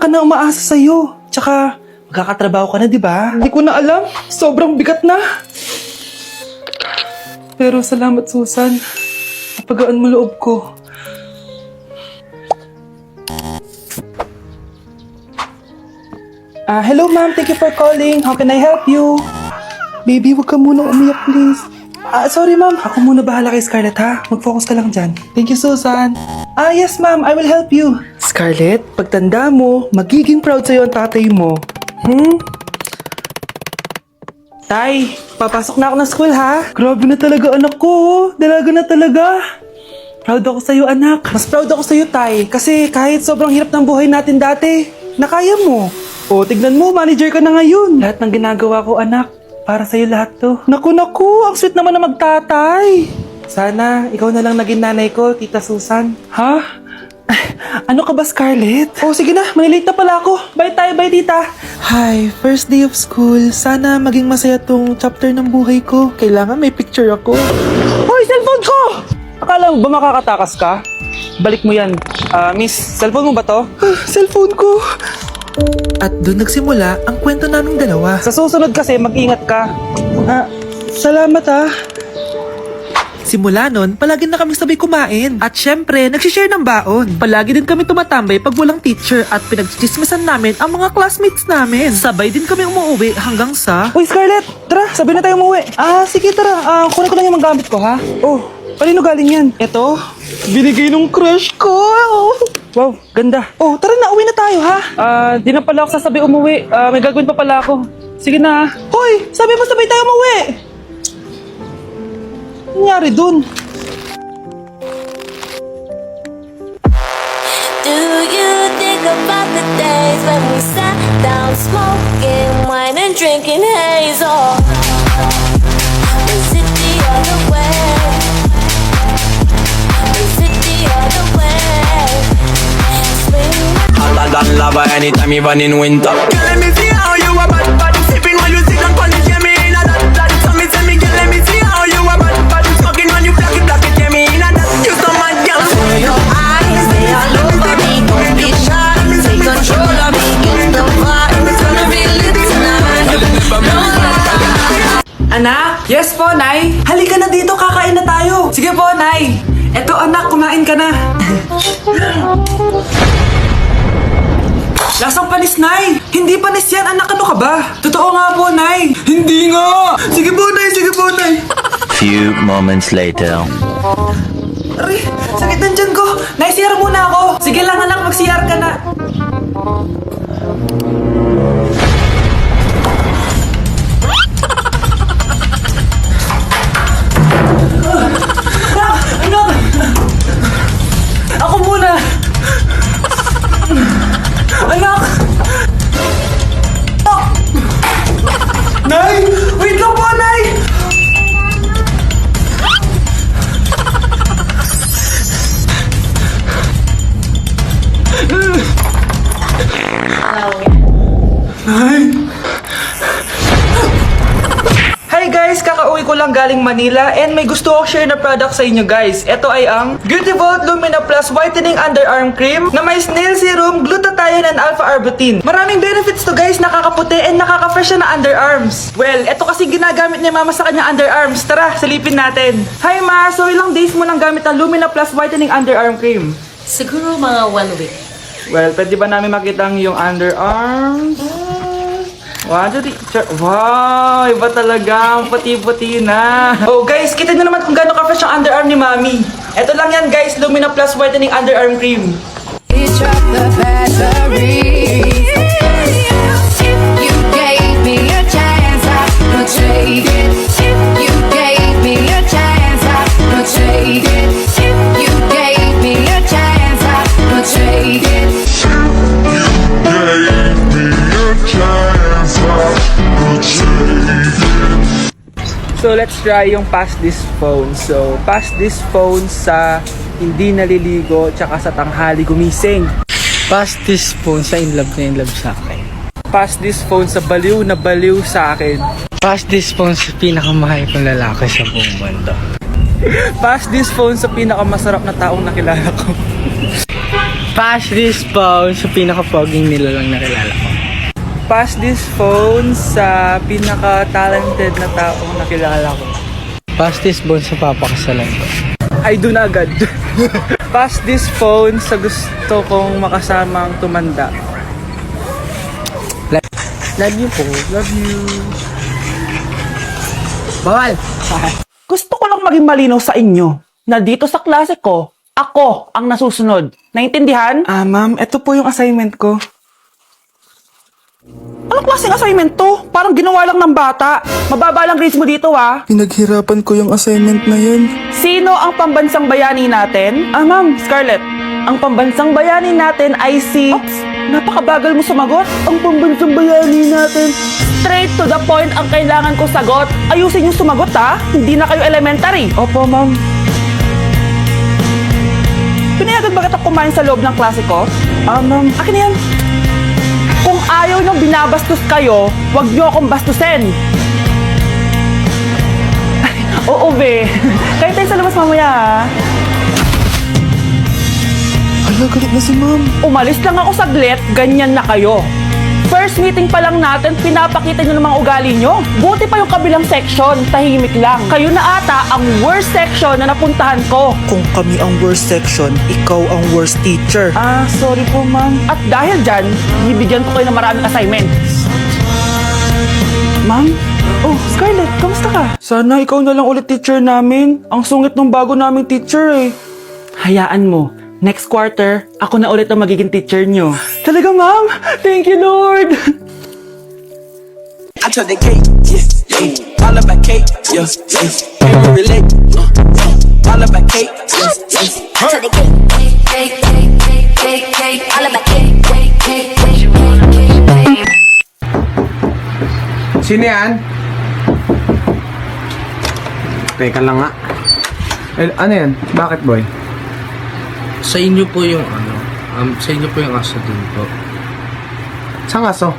ka na umaasa sa'yo. Tsaka, magkakatrabaho ka na, di ba? Hindi ko na alam. Sobrang bigat na. Pero salamat, Susan. Napagaan mo loob ko. Hello ma'am, thank you for calling. How can I help you? Baby, wag ka muna umiyak, please. Sorry ma'am, ako muna bahala kay Scarlett ha. Mag-focus ka lang dyan. Thank you, Susan. Yes ma'am, I will help you. Scarlett, pagtanda mo, magiging proud sa'yo ang tatay mo. Tay, papasok na ako ng school ha. Grabe na talaga anak ko, oh. Dalaga na talaga. Proud ako sa'yo anak. Mas proud ako sa'yo tay, kasi kahit sobrang hirap ng buhay natin dati, nakaya mo. O, tignan mo, manager ka na ngayon. Lahat ng ginagawa ko anak, para sa'yo lahat to. Naku, ang sweet naman na magtatay. Sana, ikaw na lang naging nanay ko, Tita Susan. Ha? Ano ka ba, Scarlett? Oh, sige na, malilate na pala ako. Bye tayo, bye tita. Hi, first day of school. Sana maging masaya tong chapter ng buhay ko. Kailangan may picture ako. Hoy, cellphone ko! Akala mo ba makakatakas ka? Balik mo yan. Miss, cellphone mo ba to? Cellphone ko. At doon nagsimula ang kwento naming dalawa. Sa susunod kasi, mag-ingat ka. Salamat ha. Simula nun, palagi na kami sabay kumain. At syempre, nagsishare ng baon. Palagi din kami tumatambay pag walang teacher at pinagchichismisan namin ang mga classmates namin. Sabay din kami umuwi hanggang sa... Uy, Scarlett! Tara, sabay na tayo umuwi. Sige tara. Kunin ko lang yung mga gamit ko, ha? Oh, kanino galing yan? Eto, binigay nung crush ko. Wow, ganda. Oh, tara na, uwi na tayo, ha? Di na pala ako sasabi umuwi. May gagawin pa pala ako. Sige na. Hoy, sabi mo sabay tayo umuwi. Ano nangyari dun? Do you think about the days when we sat down smoking wine and drinking haze? Or is it the other way? Is it the other way? Hotter than lava anytime, even in winter. Girl, let me see how you a bad, bad. Sipping while you sit down on the Jamie in a that, that. So me say me, girl, let me see how you a bad, bad. Smoking when you black it, Jamie in a that. You so mad, girl. Turn your eyes, they all over me. Don't be shy, take control of me. Get the vibe, it's gonna be lit tonight. Don't lie. Anak? Yes po, Nay. Halika na dito, kakain na tayo. Sige po, Nay. Eto anak, kumain ka na. Lasang panis, Nay. Hindi panis yan, anak. Ano ka ba? Totoo nga po, Nay. Hindi nga. Sige po, Nay. Sige po, Nay. Few moments later. Aray, sakit ng tiyan ko. Nay, CR muna ako. Sige lang, anak. Mag-CR ka na. Anak! Ako muna! Anak! Oh! Nay! Wait lang po, Nay! Hi guys! Kakauwi ko lang galing Manila and may gusto ako share na product sa inyo guys. Ito ay ang Beauty Vault Lumina Plus Whitening Underarm Cream na may snail serum, glutathione and alpha-arbutin. Maraming benefits to guys, nakakaputi and nakaka-fresh siya na underarms. Well, ito kasi ginagamit niya mama sa kanyang underarms. Tara, silipin natin. Hi ma! So ilang days mo nang gamit ang Lumina Plus Whitening Underarm Cream? Siguro mga 1 week. Well, pwede ba namin makita ang iyong underarms? Wow, wow, iba talaga. Puti-puti na. Oh, guys, kita nyo naman kung gaano ka-fresh ang underarm ni Mami. Ito lang yan, guys. Lumina Plus Whitening Underarm Cream. Drop the battery. You gave me a chance, I could take it. You gave me a chance, I could take it. You gave me a chance, I could take it. So, let's try yung pass this phone. So, pass this phone sa hindi naliligo tsaka sa tanghali gumising. Pass this phone sa in love na in love sa akin. Pass this phone sa baliw na baliw sa akin. Pass this phone sa pinakamahal kong lalaki sa buong mundo. Pass this phone sa pinakamasarap na taong nakilala ko. Pass this phone sa pinaka-poging nilalang na kilala ko. Pass this phone sa pinaka-talented na taong nakilala ko. Pass this phone sa papakasalan ko. Ay, doon agad. Pass this phone sa gusto kong makasamang tumanda. Love you po. Love you. Bawal! Gusto ko lang maging malinaw sa inyo na dito sa klase ko, ako ang nasusunod. Naintindihan? Ma'am, ito po yung assignment ko. Anong klaseng assignment to? Parang ginawa lang ng bata. Mababa lang grades mo dito, ha? Pinaghirapan ko yung assignment na yun. Sino ang pambansang bayani natin? Ma'am, Scarlett. Ang pambansang bayani natin ay si... Oops, napakabagal mo sumagot. Ang pambansang bayani natin. Straight to the point ang kailangan ko sagot. Ayusin yung sumagot, ha? Hindi na kayo elementary. Opo, ma'am. Pinayagan ba kita kumain sa loob ng klase ko? Ma'am. Akin na yan. Kung ayaw niyong binabastos kayo, huwag niyo akong bastusin. Oo, be. Kayo tayo sa labas mamaya, ha? Hala, galit na si ma'am. Umalis lang ako saglit, ganyan na kayo. First meeting pa lang natin, pinapakita nyo ng mga ugali nyo. Buti pa yung kabilang section, tahimik lang. Kayo na ata ang worst section na napuntahan ko. Kung kami ang worst section, ikaw ang worst teacher. Sorry po, ma'am. At dahil dyan, bibigyan ko kayo ng maraming assignments. Ma'am? Oh, Scarlett, kamusta ka? Sana ikaw na lang ulit teacher namin. Ang sungit ng bago naming teacher eh. Hayaan mo. Next quarter, ako na ulit ang magiging teacher nyo. Talaga, ma'am? Thank you, Lord! I took the cake, yeah. All about cake, yeah. Can you relate? All about cake, yeah. I took the cake, all about cake. Sino yan? Teka lang nga. Ano yan? Bakit, boy? Sa inyo po yung sa inyo po yung aso din po. Saan aso?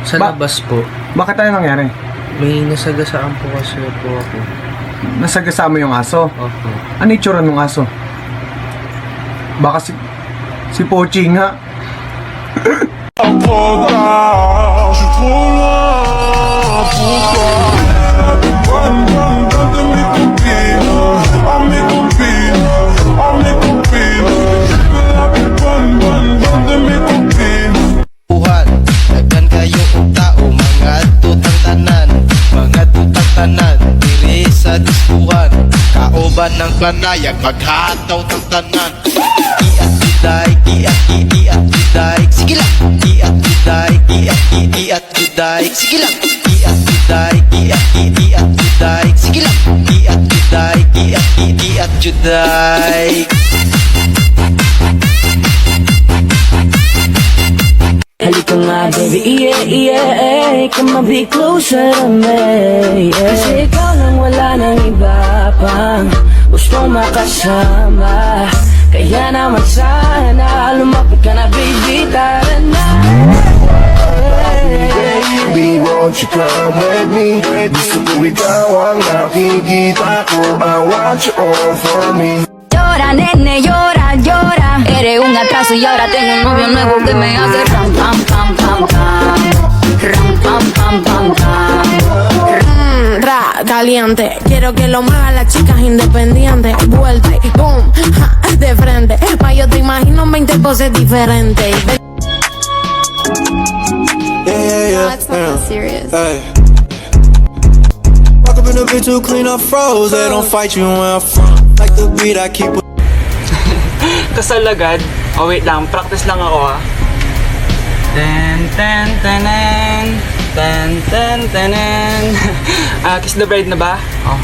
Sa Ba- labas po, Bakit tayo nangyari? may nasagasaan po kasi po ako. Nasagasama mo yung aso. Opo. Ano itsura ng aso? Baka si Pochi nga. Daghan kayo og tao, mga tutang tanan, mga tutang tanan, diri sa diskuhan. Kaoban ng planayag, maghataw tang tanan. Iat juday, iat juday, sige lang. Iat juday, iat juday, sige lang. Iat juday, iat juday, sige lang. Iat juday, iat juday. Halika nga, baby, yeah. Come on, be closer to me, yeah. Kasi ikaw lang, wala nang iba pang gustong makasama. Kaya naman sana, lumapit ka na, baby, tara na. Baby, won't you come with me? Gusto ko ikaw ang nakikita ko. I want you all for me. Llora, nene, llora, llora. Eres un atraso y ahora tengo un novio nuevo que me hace ram, pam, pam, pam, pam. Ram, pam, pam, pam, pam. Ra, caliente, quiero que lo muevan las chicas independientes. Vuelta y boom, ja, de frente. Ma yo te imagino 20 poses diferentes. Yeah. It's not that serious. Hey. Walk up in the bitch to clean up froze. They don't fight you where I'm from. Like the beat I keep. Kasal agad? Oh, wait lang. Practice lang ako, ha? Kiss the bride na ba? Oh.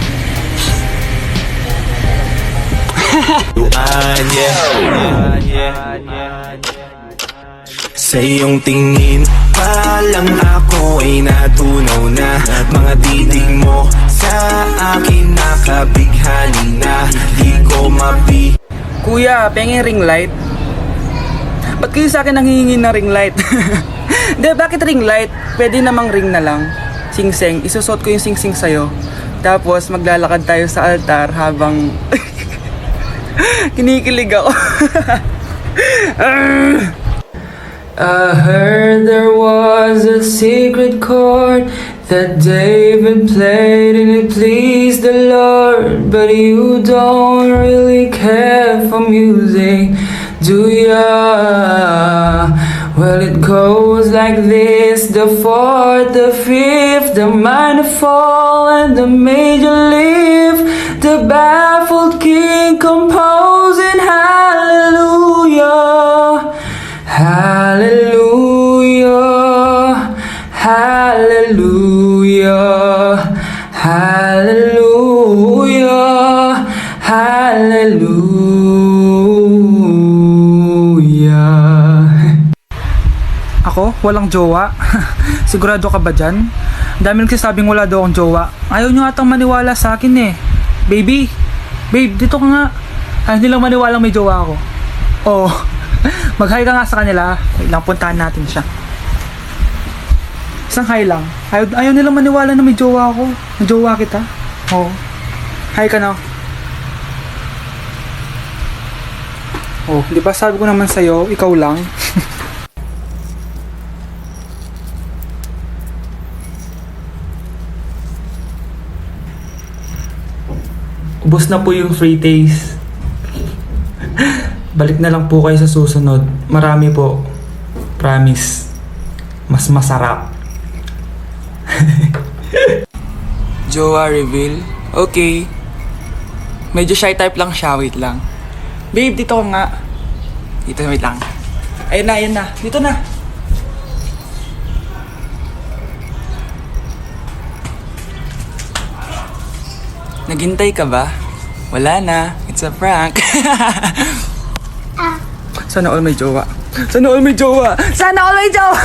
Sa iyong tingin pa lang ako ay natunaw na. Mga titig mo sa akin nakabighani na. Di ko mapi. Kuya, pengeng ring light? Ba't kayo sa akin nanghihingi ng ring light? Hindi, bakit ring light? Pwede namang ring na lang. Sing-sing, isusot ko yung sing-sing sa'yo. Tapos maglalakad tayo sa altar habang kinikilig ako. I heard there was a secret chord that David played and it pleased the Lord. But you don't really care for music, do ya? Well, it goes like this: the fourth, the fifth, the minor fall, and the major lift. The baffled king composing hallelujah, hallelujah, hallelujah, hallelujah, hallelujah. Ako? Walang jowa? Sigurado ka ba dyan? Ang dami nagsasabing wala daw akong jowa. Ayaw nyo atang maniwala sa akin eh. Baby! Babe, dito ka nga. Ayaw nilang maniwalang may jowa ako. Oh, mag-hi ka nga sa kanila. Wait lang, puntahan natin siya. Isang hi lang. Ayaw nilang maniwala na may jowa ako. May jowa kita. Oh. Hi ka na. Oh, di ba sabi ko naman sa'yo, ikaw lang. Ubus na po yung free taste. Balik na lang po kayo sa susunod. Marami po. Promise. Mas masarap. Jowa reveal? Okay. Medyo shy type lang siya. Wait lang. Babe, dito ka nga. Dito, wait lang. Ayun na. Dito na. Naghintay ka ba? Wala na. It's a prank. Sana all may jowa. Sana all may jowa. Sana all may jowa.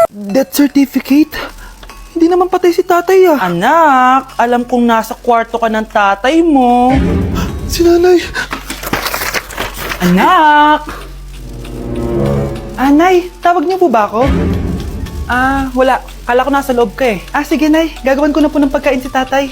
Death certificate? Hindi naman patay si tatay ah. Anak, alam kong nasa kwarto ka ng tatay mo. Si nanay. Anak! Nay, tawag niyo po ba ako? Wala. Kala ko nasa loob ka eh. Sige, Nay. Gagawin ko na po ng pagkain si tatay.